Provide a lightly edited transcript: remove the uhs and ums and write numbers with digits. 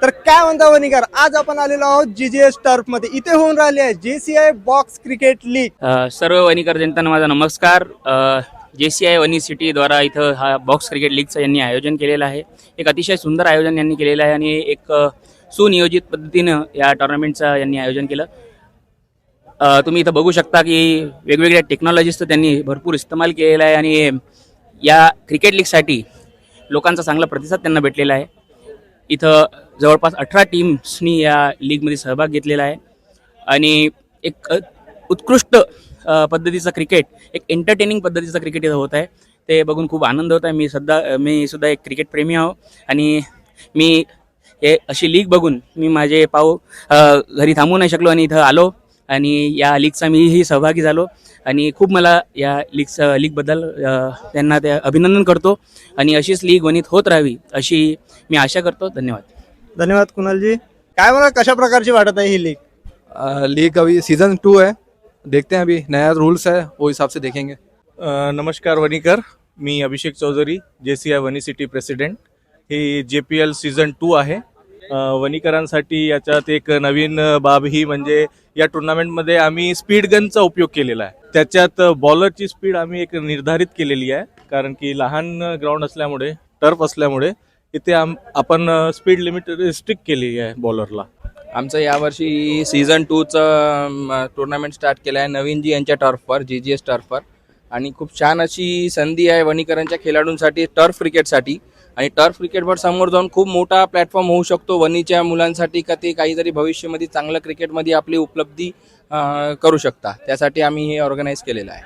तर काय म्हणता वणीकर, आज आपण आलेलो आहोत जीजीएस टर्फ मध्ये. इथे होऊन राहिली आहे JCI बॉक्स क्रिकेट लीग. सर्व वणीकर जनतांना माझा नमस्कार. JCI वनी सिटी द्वारा इथं हा बॉक्स क्रिकेट लीगचं यांनी आयोजन केलेलं आहे. एक अतिशय सुंदर आयोजन यांनी केलेलं आहे आणि एक सुनियोजित पद्धतीनं या टुर्नामेंटचं यांनी आयोजन केलं. तुम्ही इथं बघू शकता की वेगवेगळ्या टेक्नॉलॉजीजचं त्यांनी भरपूर इस्तेमाल केलेला आहे आणि या क्रिकेट लीगसाठी लोकांचा चांगला प्रतिसाद त्यांना भेटलेला आहे. इथं जवळपास 18 टीम्सनी या लीगमध्ये सहभाग घेतलेला आहे आणि एक उत्कृष्ट पद्धतीचं क्रिकेट, एक एंटरटेनिंग पद्धतीचं क्रिकेट इथं होत आहे. ते बघून खूप आनंद होत आहे. मी सुद्धा एक क्रिकेट प्रेमी आहो आणि मी हे अशी लीग बघून मी माझे पाव घरी थांबवू नाही शकलो आणि इथं आलो आणि या लीगचा मीही सहभागी झालो आणि खूप मला या लीगबद्दल त्यांना ते अभिनंदन करतो आणि अशीच लीग वनीत होत राहावी अशी मी आशा करतो. धन्यवाद. धन्यवाद कुणालजी. काय मला कशा प्रकारची वाटत आहे ही लीग? लीग अभी सीजन 2 है, देखते हैं अभी नया रूल्स है वो हिसाब से देखेंगे. नमस्कार वणीकर, मी अभिषेक चौधरी, JCI वनी सिटी प्रेसिडेंट. ही JPL सीझन 2 आहे. वणीकरांसाठी याच्यात एक नवीन बाब ही म्हणजे या टुर्नामेंटमध्ये आम्ही स्पीड गनचा उपयोग केलेला आहे. त्याच्यात बॉलरची स्पीड आम्ही एक निर्धारित केलेली आहे, कारण की लहान ग्राउंड असल्यामुळे, टर्फ असल्यामुळे इथे आपण स्पीड लिमिट रिस्ट्रिक्ट केली आहे बॉलरला. आमचं यावर्षी सीझन 2चं टुर्नामेंट स्टार्ट केलं आहे नवीन जी यांच्या टर्फवर, JGS टर्फवर. आणि खूप छान अशी संधी आहे वणीकरांच्या खेळाडूंसाठी टर्फ क्रिकेटसाठी. आणि टर्फ क्रिकेटवर समोर जाऊन खूप मोठा प्लॅटफॉर्म होऊ शकतो वणीच्या मुलांसाठी, का ते काहीतरी भविष्यामध्ये चांगलं क्रिकेटमध्ये आपली उपलब्धी करू शकता. त्यासाठी आम्ही हे ऑर्गनाईज केलेलं आहे.